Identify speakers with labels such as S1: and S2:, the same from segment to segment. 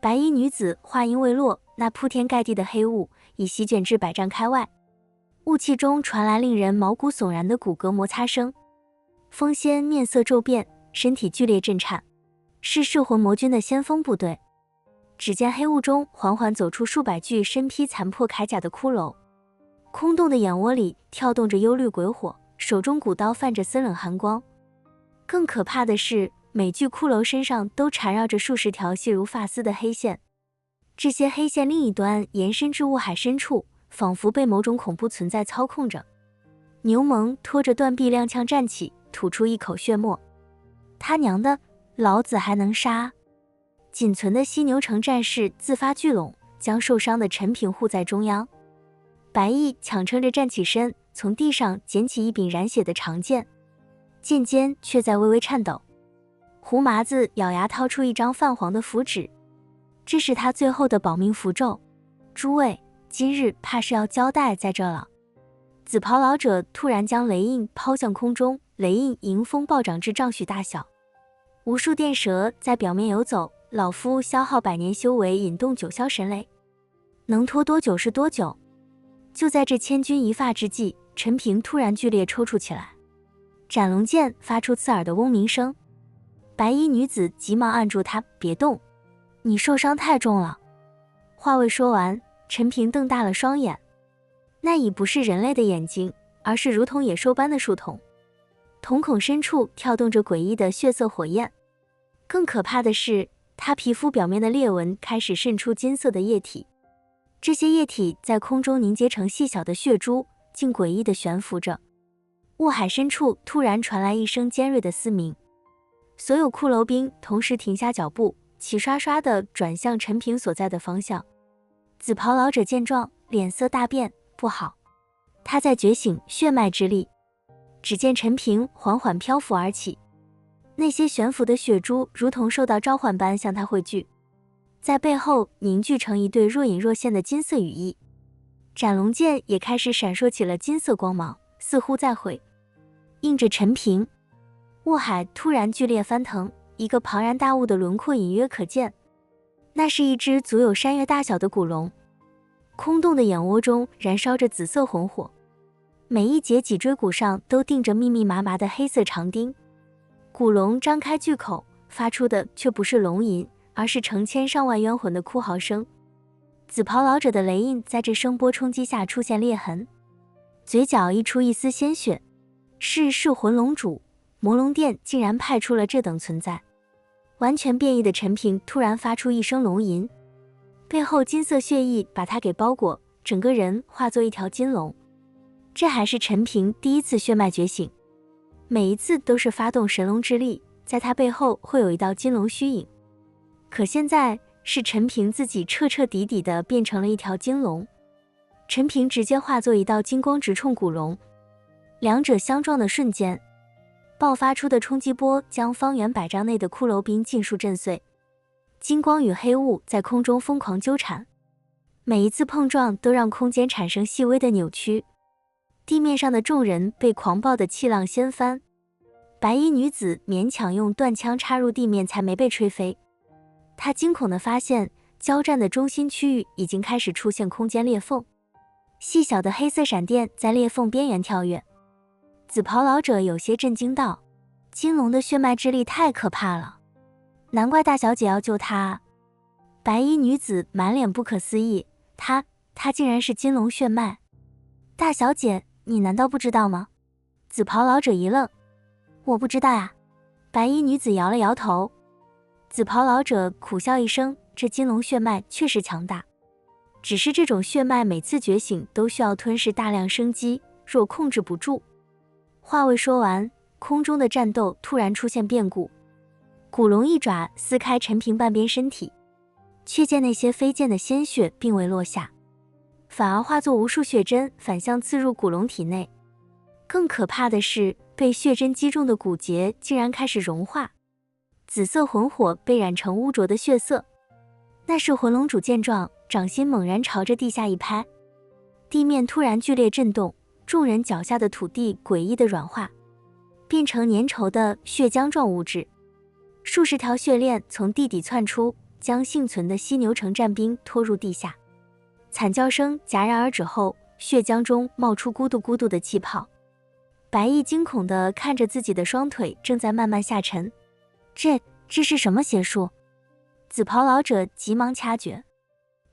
S1: 白衣女子话音未落，那铺天盖地的黑雾已席卷至100丈开外，雾气中传来令人毛骨悚然的骨骼摩擦声。风仙面色骤变，身体剧烈震颤，是噬魂魔军的先锋部队。只见黑雾中缓缓走出数百具身披残破铠甲的骷髅，空洞的眼窝里跳动着幽绿鬼火，手中古刀泛着森冷寒光。更可怕的是，每具骷髅身上都缠绕着数十条细如发丝的黑线，这些黑线另一端延伸至雾海深处，仿佛被某种恐怖存在操控着。牛虻拖着断臂踉跄站起，吐出一口血沫。他娘的，老子还能杀！仅存的犀牛城战士自发聚拢，将受伤的陈平护在中央。白毅强撑着站起身，从地上捡起一柄染血的长剑，剑尖却在微微颤抖。胡麻子咬牙掏出一张泛黄的符纸，这是他最后的保命符咒。诸位，今日怕是要交代在这了。紫袍老者突然将雷印抛向空中，雷印迎风暴涨至丈许大小，无数电蛇在表面游走。老夫消耗100年修为，引动9霄神雷，能拖多久是多久。就在这千钧一发之际，陈平突然剧烈抽搐起来，斩龙剑发出刺耳的嗡鸣声。白衣女子急忙按住他，别动，你受伤太重了。话未说完，陈平瞪大了双眼，那已不是人类的眼睛，而是如同野兽般的树瞳，瞳孔深处跳动着诡异的血色火焰。更可怕的是，他皮肤表面的裂纹开始渗出金色的液体，这些液体在空中凝结成细小的血珠，竟诡异地悬浮着。雾海深处突然传来一声尖锐的嘶鸣，所有骷髅兵同时停下脚步，齐刷刷地转向陈平所在的方向。紫袍老者见状，脸色大变，不好，他在觉醒血脉之力。只见陈平缓缓漂浮而起，那些悬浮的血珠如同受到召唤般向他汇聚，在背后凝聚成一对若隐若现的金色羽翼。斩龙剑也开始闪烁起了金色光芒，似乎在回应着陈平。雾海突然剧烈翻腾，一个庞然大物的轮廓隐约可见，那是一只足有山岳大小的古龙，空洞的眼窝中燃烧着紫色魂火，每一节脊椎骨上都钉着密密麻麻的黑色长钉。古龙张开巨口，发出的却不是龙吟，而是成千上万冤魂的哭嚎声。紫袍老者的雷印在这声波冲击下出现裂痕，嘴角溢出一丝鲜血。是噬魂龙主，魔龙殿竟然派出了这等存在。完全变异的陈平突然发出一声龙吟，背后金色血液把他给包裹，整个人化作一条金龙。这还是陈平第一次血脉觉醒，每一次都是发动神龙之力，在他背后会有一道金龙虚影。可现在是陈平自己彻彻底底的变成了一条金龙，陈平直接化作一道金光直冲古龙，两者相撞的瞬间，爆发出的冲击波将方圆100丈内的骷髅兵尽数震碎。金光与黑雾在空中疯狂纠缠，每一次碰撞都让空间产生细微的扭曲，地面上的众人被狂暴的气浪掀翻。白衣女子勉强用断枪插入地面才没被吹飞，她惊恐地发现交战的中心区域已经开始出现空间裂缝，细小的黑色闪电在裂缝边缘跳跃。紫袍老者有些震惊道，金龙的血脉之力太可怕了，难怪大小姐要救他。白衣女子满脸不可思议，她竟然是金龙血脉。大小姐，你难道不知道吗？紫袍老者一愣，我不知道呀。白衣女子摇了摇头。紫袍老者苦笑一声，这金龙血脉确实强大，只是这种血脉每次觉醒都需要吞噬大量生机，若控制不住。话未说完，空中的战斗突然出现变故，古龙一爪撕开陈平半边身体，却见那些飞溅的鲜血并未落下，反而化作无数血针反向刺入古龙体内。更可怕的是，被血针击中的骨节竟然开始融化，紫色魂火被染成污浊的血色。那是魂龙主见状，掌心猛然朝着地下一拍，地面突然剧烈震动，众人脚下的土地诡异的软化，变成粘稠的血浆状物质。数十条血链从地底窜出，将幸存的犀牛城战兵拖入地下。惨叫声戛然而止后，血浆中冒出咕嘟咕嘟的气泡。白衣惊恐地看着自己的双腿正在慢慢下沉，这是什么邪术？紫袍老者急忙掐诀，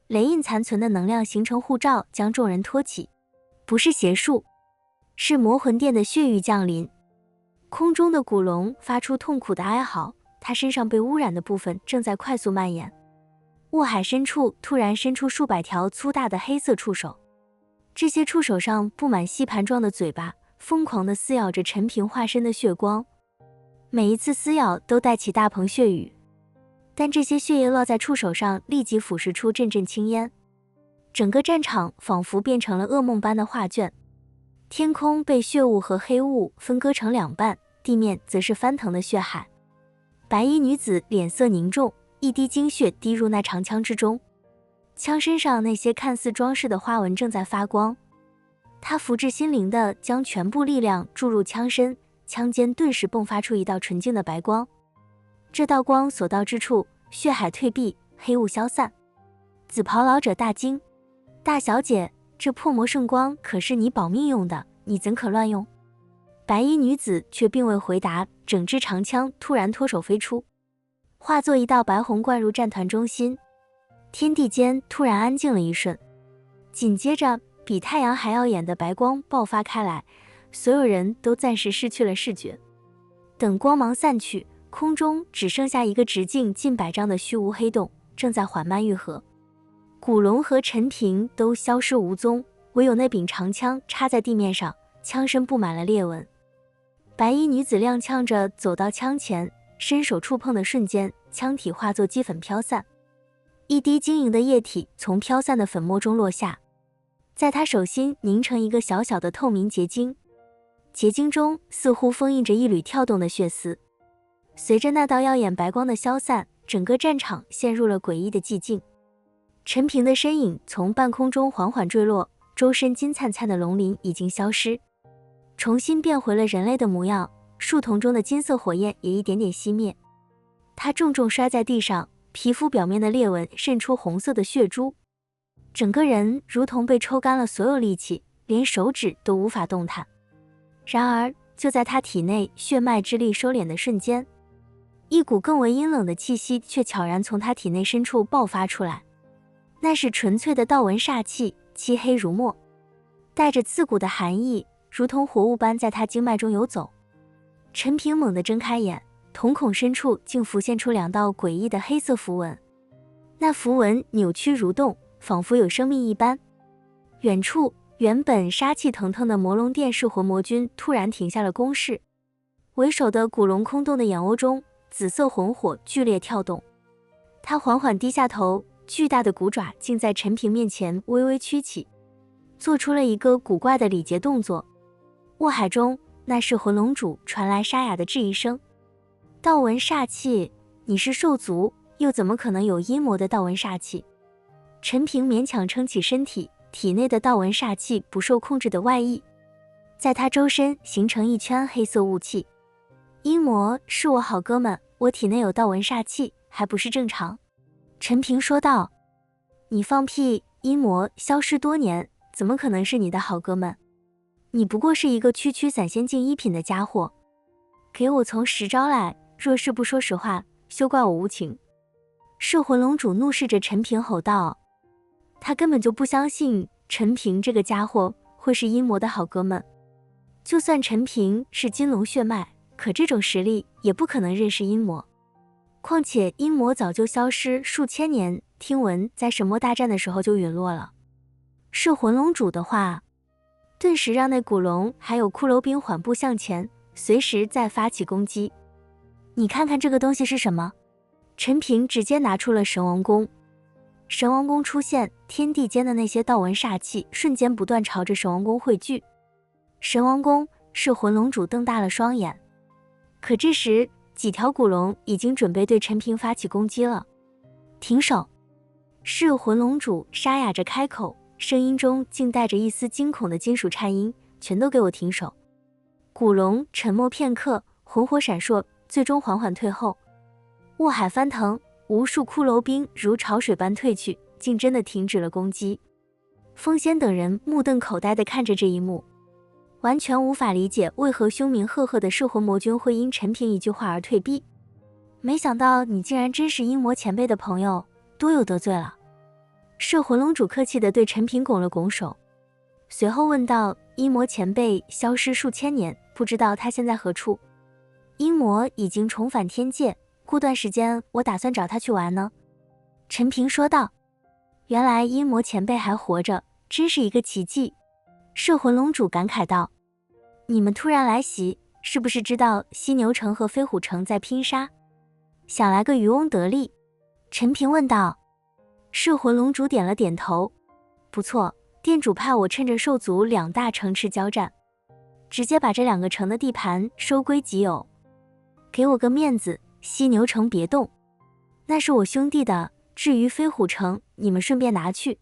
S1: 雷印残存的能量形成护罩，将众人托起。不是邪术，是魔魂殿的血域降临。空中的古龙发出痛苦的哀嚎，他身上被污染的部分正在快速蔓延。雾海深处突然伸出数百条粗大的黑色触手，这些触手上布满吸盘状的嘴巴，疯狂地撕咬着陈平化身的血光，每一次撕咬都带起大鹏血雨，但这些血液落在触手上，立即腐蚀出阵阵青烟。整个战场仿佛变成了噩梦般的画卷，天空被血雾和黑雾分割成两半，地面则是翻腾的血海。白衣女子脸色凝重，一滴精血滴入那长枪之中，枪身上那些看似装饰的花纹正在发光。她福至心灵地将全部力量注入枪身，枪尖顿时迸发出一道纯净的白光。这道光所到之处，血海退避，黑雾消散。紫袍老者大惊：大小姐，这破魔圣光可是你保命用的，你怎可乱用？白衣女子却并未回答，整支长枪突然脱手飞出，化作一道白虹灌入战团中心。天地间突然安静了一瞬，紧接着比太阳还耀眼的白光爆发开来，所有人都暂时失去了视觉。等光芒散去，空中只剩下一个直径近100丈的虚无黑洞，正在缓慢愈合。古龙和陈平都消失无踪，唯有那柄长枪插在地面上，枪身布满了裂纹。白衣女子踉跄着走到枪前，伸手触碰的瞬间，枪体化作齑粉飘散，一滴晶莹的液体从飘散的粉末中落下，在她手心凝成一个小小的透明结晶，结晶中似乎封印着一缕跳动的血丝。随着那道耀眼白光的消散，整个战场陷入了诡异的寂静。陈平的身影从半空中缓缓坠落，周身金灿灿的龙鳞已经消失，重新变回了人类的模样，树丛中的金色火焰也一点点熄灭。他重重摔在地上，皮肤表面的裂纹渗出红色的血珠，整个人如同被抽干了所有力气，连手指都无法动弹。然而就在他体内血脉之力收敛的瞬间，一股更为阴冷的气息却悄然从他体内深处爆发出来，那是纯粹的道纹煞气，漆黑如墨，带着刺骨的寒意，如同火雾般在他经脉中游走。陈平猛地睁开眼，瞳孔深处竟浮现出2道诡异的黑色符文，那符文扭曲蠕动，仿佛有生命一般。远处原本杀气腾腾的魔龙殿噬魂魔军突然停下了攻势，为首的古龙空洞的眼窝中，紫色魂火剧烈跳动，他缓缓低下头，巨大的骨爪竟在陈平面前微微曲起，做出了一个古怪的礼节动作。雾海中，那是魂龙主传来沙哑的质疑声：道纹煞气，你是兽族，又怎么可能有阴魔的道纹煞气？陈平勉强撑起身体，体内的道纹煞气不受控制的外溢，在他周身形成一圈黑色雾气。阴魔是我好哥们，我体内有道纹煞气，还不是正常？陈平说道。你放屁，阴魔消失多年，怎么可能是你的好哥们？你不过是一个区区散仙境1品的家伙，给我从实招来，若是不说实话，休怪我无情。摄魂龙主怒视着陈平吼道，他根本就不相信陈平这个家伙会是阴魔的好哥们。就算陈平是金龙血脉，可这种实力也不可能认识阴魔。况且阴魔早就消失数千年，听闻在神魔大战的时候就陨落了。摄魂龙主的话，顿时让那古龙还有骷髅兵缓步向前，随时再发起攻击。你看看这个东西是什么？陈平直接拿出了神王弓。神王弓出现，天地间的那些道纹煞气瞬间不断朝着神王弓汇聚。神王弓，是魂龙主瞪大了双眼。可这时几条古龙已经准备对陈平发起攻击了。停手！是魂龙主沙哑着开口，声音中竟带着一丝惊恐的金属颤音，全都给我停手！古龙沉默片刻，魂火闪烁，最终缓缓退后。雾海翻腾，无数骷髅兵如潮水般退去，竟真的停止了攻击。风仙等人目瞪口呆地看着这一幕，完全无法理解为何凶名赫赫的摄魂魔君会因陈平一句话而退避。没想到你竟然真是阴魔前辈的朋友，多有得罪了。摄魂龙主客气地对陈平拱了拱手，随后问道：阴魔前辈消失数千年，不知道他现在何处？阴魔已经重返天界，过段时间我打算找他去玩呢。陈平说道。原来阴魔前辈还活着，真是一个奇迹。摄魂龙主感慨道。你们突然来袭，是不是知道犀牛城和飞虎城在拼杀，想来个渔翁得利？陈平问道。摄魂龙主点了点头。不错，店主派我趁着兽族2大城池交战，直接把这2个城的地盘收归己有。给我个面子，犀牛城别动，那是我兄弟的，至于飞虎城，你们顺便拿去。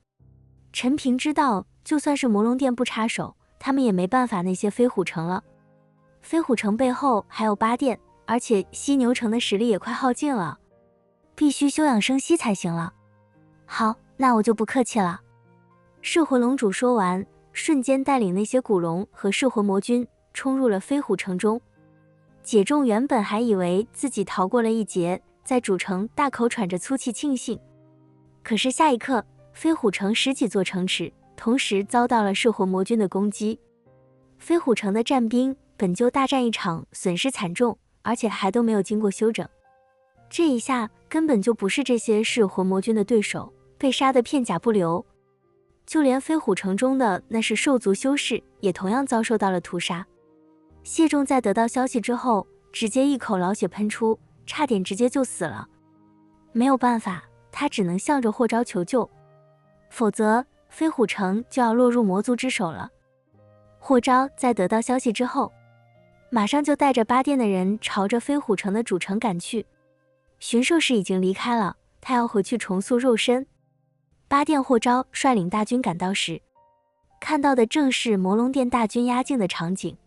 S1: 陈平知道，就算是魔龙殿不插手，他们也没办法那些飞虎城了。飞虎城背后还有8殿，而且犀牛城的实力也快耗尽了，必须休养生息才行了。好，那我就不客气了。摄魂龙主说完，瞬间带领那些古龙和摄魂魔军冲入了飞虎城中。解众原本还以为自己逃过了一劫，在主城大口喘着粗气庆幸，可是下一刻，飞虎城10几座城池同时遭到了摄魂魔军的攻击。飞虎城的战兵本就大战一场，损失惨重，而且还都没有经过休整，这一下根本就不是这些摄魂魔军的对手，被杀得片甲不留。就连飞虎城中的那是兽族修士，也同样遭受到了屠杀。谢仲在得到消息之后，直接一口老血喷出，差点直接就死了。没有办法，他只能向着霍昭求救，否则飞虎城就要落入魔族之手了。霍昭在得到消息之后，马上就带着8殿的人朝着飞虎城的主城赶去。驯兽师已经离开了，他要回去重塑肉身。8殿霍昭率领大军赶到时，看到的正是魔龙殿大军压境的场景。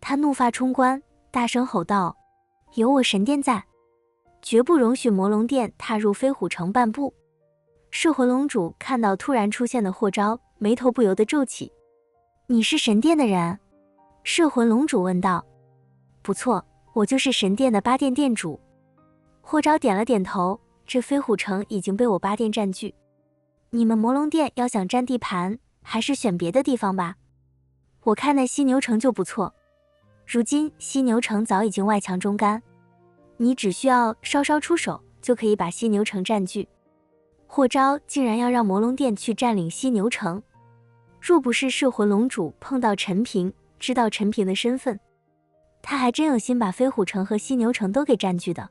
S1: 他怒发冲冠，大声吼道：有我神殿在，绝不容许魔龙殿踏入飞虎城半步。摄魂龙主看到突然出现的霍昭，眉头不由得皱起。你是神殿的人？摄魂龙主问道。不错，我就是神殿的8殿殿主。霍昭点了点头，这飞虎城已经被我8殿占据，你们魔龙殿要想占地盘，还是选别的地方吧。我看那犀牛城就不错，如今犀牛城早已经外强中干，你只需要稍稍出手，就可以把犀牛城占据。霍昭竟然要让魔龙殿去占领犀牛城，若不是摄魂龙主碰到陈平，知道陈平的身份，他还真有心把飞虎城和犀牛城都给占据的。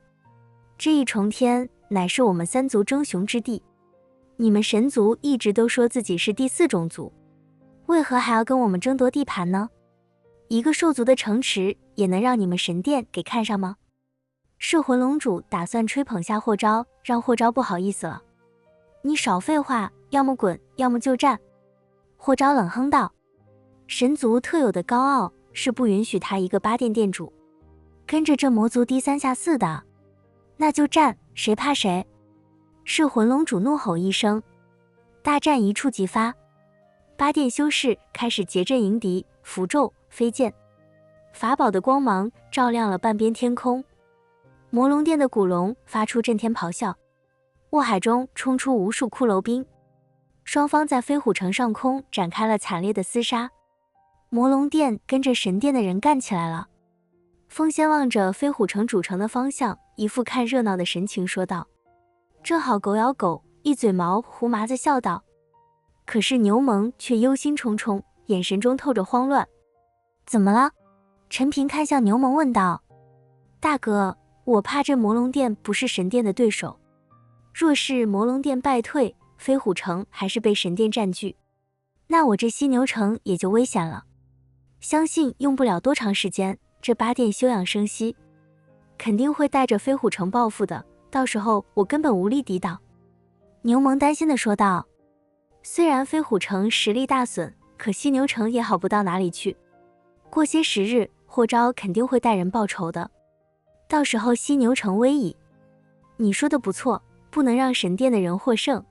S1: 这一重天乃是我们3族争雄之地，你们神族一直都说自己是第4种族，为何还要跟我们争夺地盘呢？一个兽族的城池也能让你们神殿给看上吗？摄魂龙主打算吹捧下霍昭，让霍昭不好意思了。你少废话，要么滚，要么就战。霍昭冷哼道。神族特有的高傲是不允许他一个8殿殿主跟着这魔族低3下4的。那就战，谁怕谁？摄魂龙主怒吼一声，大战一触即发。8殿修士开始结阵迎敌，符咒、飞剑、法宝的光芒照亮了半边天空。魔龙殿的古龙发出震天咆哮，雾海中冲出无数骷髅兵，双方在飞虎城上空展开了惨烈的厮杀。魔龙殿跟着神殿的人干起来了。风仙望着飞虎城主城的方向，一副看热闹的神情说道。正好狗咬狗，一嘴毛胡麻子笑道。可是牛虻却忧心忡忡，眼神中透着慌乱。怎么了？陈平看向牛虻问道。大哥，我怕这魔龙殿不是神殿的对手，若是魔龙殿败退，飞虎城还是被神殿占据，那我这犀牛城也就危险了。相信用不了多长时间，这8殿休养生息，肯定会带着飞虎城报复的，到时候我根本无力抵挡。牛虻担心地说道。虽然飞虎城实力大损，可犀牛城也好不到哪里去。过些时日，霍昭肯定会带人报仇的，到时候犀牛城危矣。你说的不错，不能让神殿的人获胜。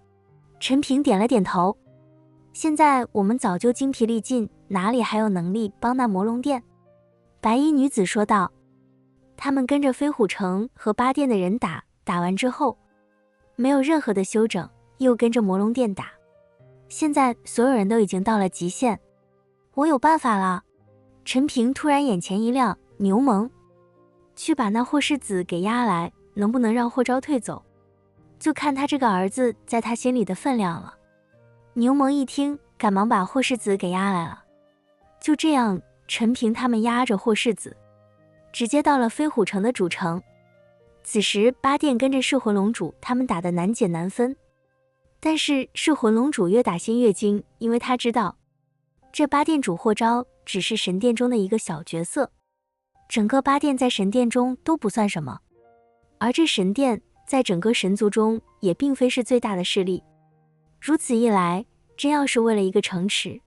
S1: 陈平点了点头。现在我们早就精疲力尽，哪里还有能力帮那魔龙殿？白衣女子说道。他们跟着飞虎城和八殿的人打完之后，没有任何的休整，又跟着魔龙殿打。现在所有人都已经到了极限。我有办法了。陈平突然眼前一亮，牛虻，去把那霍世子给押来，能不能让霍昭退走，就看他这个儿子在他心里的分量了。牛虻一听，赶忙把霍世子给押来了。就这样，陈平他们押着霍世子，直接到了飞虎城的主城。此时八殿跟着噬魂龙主他们打得难解难分，但是噬魂龙主越打心越惊，因为他知道这八殿主霍昭只是神殿中的一个小角色，整个八殿在神殿中都不算什么，而这神殿在整个神族中也并非是最大的势力。如此一来，真要是为了一个城池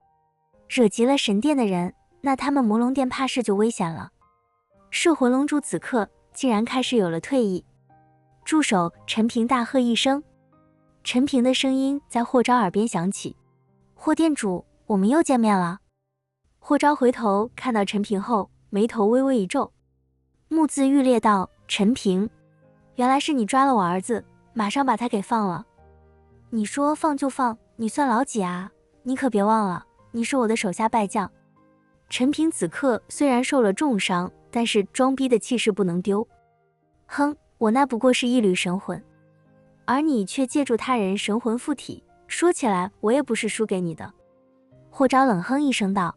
S1: 惹急了神殿的人，那他们魔龙殿怕是就危险了。噬魂龙主此刻竟然开始有了退意。住手！陈平大喝一声。陈平的声音在霍昭耳边响起。霍殿主，我们又见面了。霍昭回头看到陈平后，眉头微微一皱，目眦欲裂道：陈平，原来是你抓了我儿子，马上把他给放了。你说放就放，你算老几啊？你可别忘了，你是我的手下败将。陈平此刻虽然受了重伤，但是装逼的气势不能丢。哼，我那不过是一缕神魂，而你却借助他人神魂附体，说起来我也不是输给你的。霍昭冷哼一声道。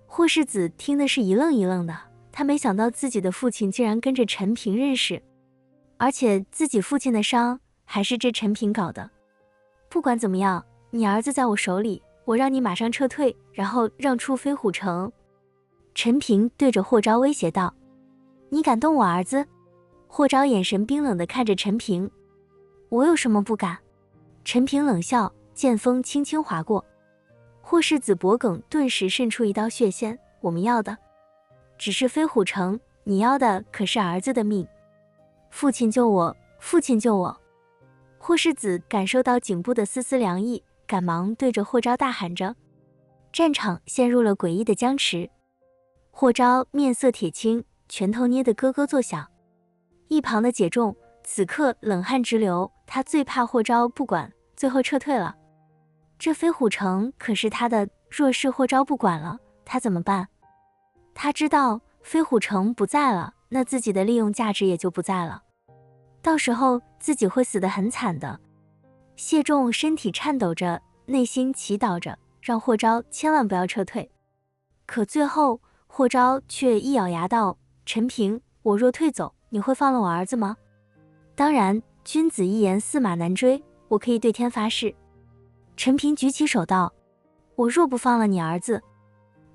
S1: 霍世子听的是一愣一愣的，他没想到自己的父亲竟然跟着陈平认识，而且自己父亲的伤还是这陈平搞的。不管怎么样，你儿子在我手里，我让你马上撤退，然后让出飞虎城。陈平对着霍昭威胁道。你敢动我儿子？霍昭眼神冰冷地看着陈平。我有什么不敢？陈平冷笑，剑锋轻轻划过，霍世子脖颈顿时渗出一道血线。我们要的只是飞虎城，你要的可是儿子的命。父亲救我，父亲救我！霍世子感受到颈部的丝丝凉意，赶忙对着霍昭大喊着。战场陷入了诡异的僵持。霍昭面色铁青，拳头捏得咯咯作响。一旁的解仲此刻冷汗直流，他最怕霍昭不管，最后撤退了。这飞虎城可是他的，若是霍昭不管了，他怎么办？他知道飞虎城不在了，那自己的利用价值也就不在了，到时候自己会死得很惨的。谢仲身体颤抖着，内心祈祷着，让霍昭千万不要撤退。可最后霍昭却一咬牙道：陈平，我若退走，你会放了我儿子吗？当然，君子一言驷马难追，我可以对天发誓。陈平举起手道：我若不放了你儿子，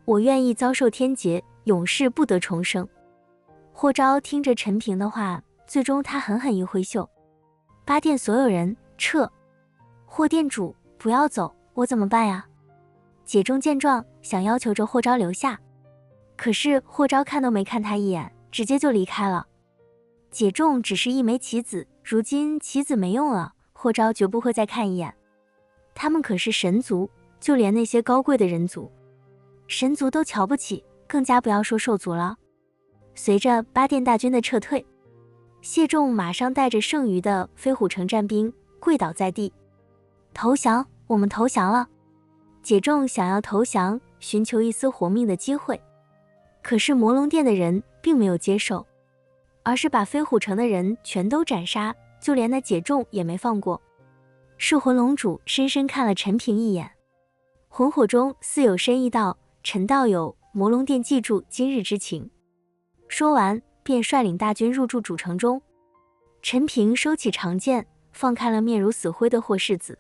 S1: 我愿意遭受天劫，永世不得重生。霍昭听着陈平的话，最终他狠狠一挥袖：八殿所有人撤！霍殿主不要走，我怎么办呀？解仲见状，想要求着霍昭留下，可是霍昭看都没看他一眼，直接就离开了。解仲只是一枚棋子，如今棋子没用了，霍昭绝不会再看一眼。他们可是神族，就连那些高贵的人族，神族都瞧不起，更加不要说兽族了。随着八殿大军的撤退，谢仲马上带着剩余的飞虎城战兵跪倒在地，投降，我们投降了。解仲想要投降，寻求一丝活命的机会，可是魔龙殿的人并没有接受，而是把飞虎城的人全都斩杀，就连那解仲也没放过。噬魂龙主深深看了陈平一眼，魂火中似有深意道：陈道友，魔龙殿记住今日之情。说完便率领大军入驻主城中。陈平收起长剑，放开了面如死灰的霍世子。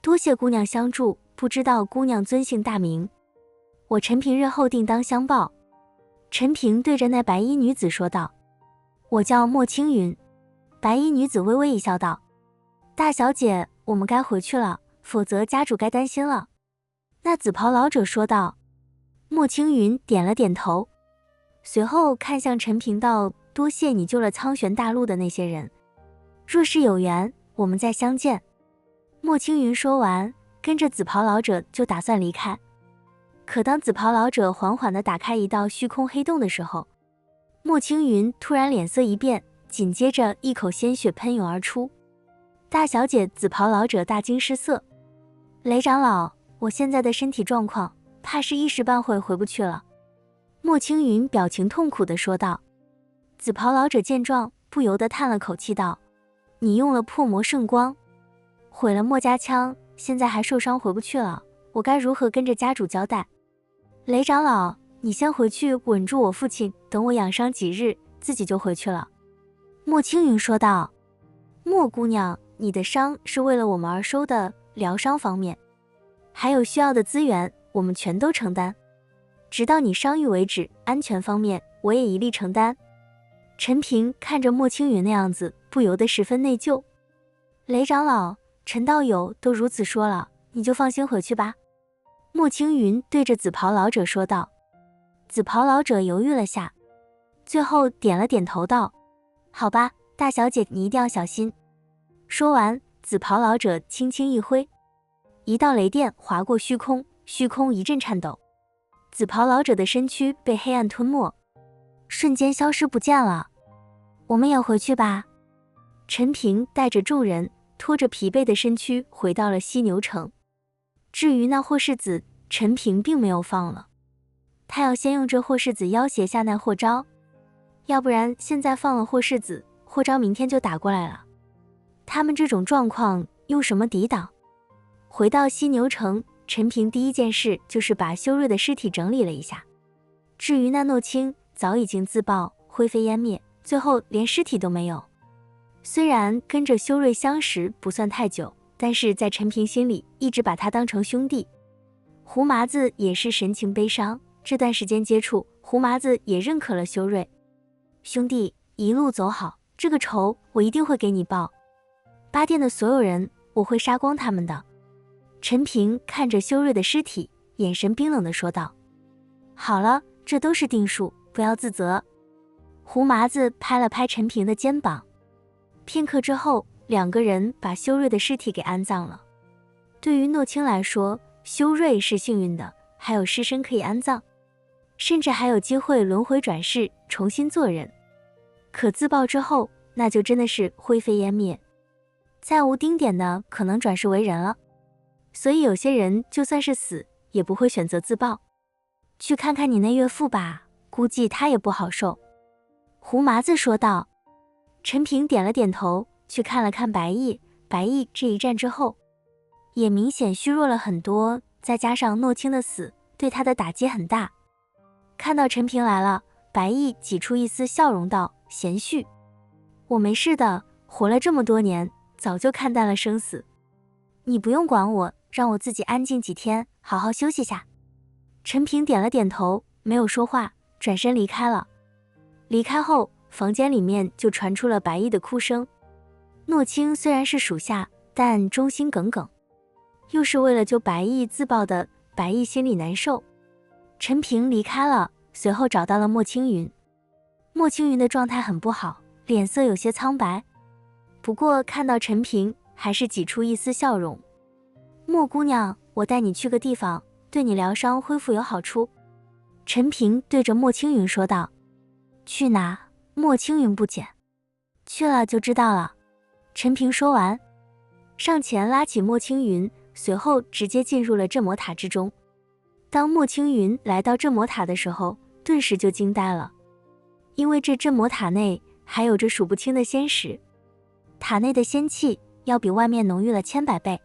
S1: 多谢姑娘相助，不知道姑娘尊姓大名？我陈平日后定当相报。陈平对着那白衣女子说道：我叫莫青云。白衣女子微微一笑道：大小姐，我们该回去了，否则家主该担心了。那紫袍老者说道。莫青云点了点头，随后看向陈平道：多谢你救了苍玄大陆的那些人，若是有缘，我们再相见。莫青云说完，跟着紫袍老者就打算离开。可当紫袍老者缓缓地打开一道虚空黑洞的时候，莫青云突然脸色一变，紧接着一口鲜血喷涌而出。大小姐，紫袍老者大惊失色。雷长老，我现在的身体状况，怕是一时半会回不去了。莫青云表情痛苦地说道。紫袍老者见状，不由得叹了口气道：你用了破魔圣光，毁了墨家枪，现在还受伤回不去了，我该如何跟着家主交代？雷长老，你先回去稳住我父亲，等我养伤几日，自己就回去了。莫青云说道。莫姑娘，你的伤是为了我们而收的疗伤方面，还有需要的资源，我们全都承担，直到你伤愈为止。安全方面，我也一力承担。陈平看着莫青云那样子，不由得十分内疚。雷长老，陈道友都如此说了，你就放心回去吧。莫青云对着紫袍老者说道。紫袍老者犹豫了下，最后点了点头道：好吧，大小姐，你一定要小心。说完，紫袍老者轻轻一挥，一道雷电划过虚空，虚空一阵颤抖，紫袍老者的身躯被黑暗吞没，瞬间消失不见了。我们也回去吧。陈平带着众人拖着疲惫的身躯回到了犀牛城。至于那霍世子，陈平并没有放了，他要先用这霍世子要挟下那霍昭，要不然现在放了霍世子，霍昭明天就打过来了，他们这种状况用什么抵挡？回到犀牛城，陈平第一件事就是把修睿的尸体整理了一下。至于那诺清，早已经自爆灰飞烟灭，最后连尸体都没有。虽然跟着修睿相识不算太久，但是在陈平心里一直把他当成兄弟。胡麻子也是神情悲伤，这段时间接触，胡麻子也认可了修睿。兄弟，一路走好，这个仇我一定会给你报。八殿的所有人，我会杀光他们的。陈平看着修睿的尸体，眼神冰冷地说道。好了，这都是定数，不要自责。胡麻子拍了拍陈平的肩膀。片刻之后，两个人把修睿的尸体给安葬了。对于诺清来说，修睿是幸运的，还有尸身可以安葬，甚至还有机会轮回转世，重新做人。可自爆之后，那就真的是灰飞烟灭，再无丁点的可能转世为人了。所以有些人就算是死，也不会选择自爆。去看看你那岳父吧，估计他也不好受。胡麻子说道。陈平点了点头，去看了看白毅。白毅这一战之后，也明显虚弱了很多，再加上诺清的死，对他的打击很大。看到陈平来了，白毅挤出一丝笑容道：贤婿，我没事的，活了这么多年，早就看淡了生死。你不用管我，让我自己安静几天，好好休息下。陈平点了点头，没有说话，转身离开了。离开后，房间里面就传出了白毅的哭声。诺清虽然是属下，但忠心耿耿，又是为了救白毅自爆的，白毅心里难受。陈平离开了，随后找到了莫青云。莫青云的状态很不好，脸色有些苍白，不过看到陈平，还是挤出一丝笑容。莫姑娘，我带你去个地方，对你疗伤恢复有好处。陈平对着莫青云说道。去哪？莫青云不解。去了就知道了。陈平说完，上前拉起莫青云，随后直接进入了镇魔塔之中。当莫青云来到镇魔塔的时候，顿时就惊呆了，因为这镇魔塔内还有着数不清的仙石，塔内的仙气要比外面浓郁了千百倍。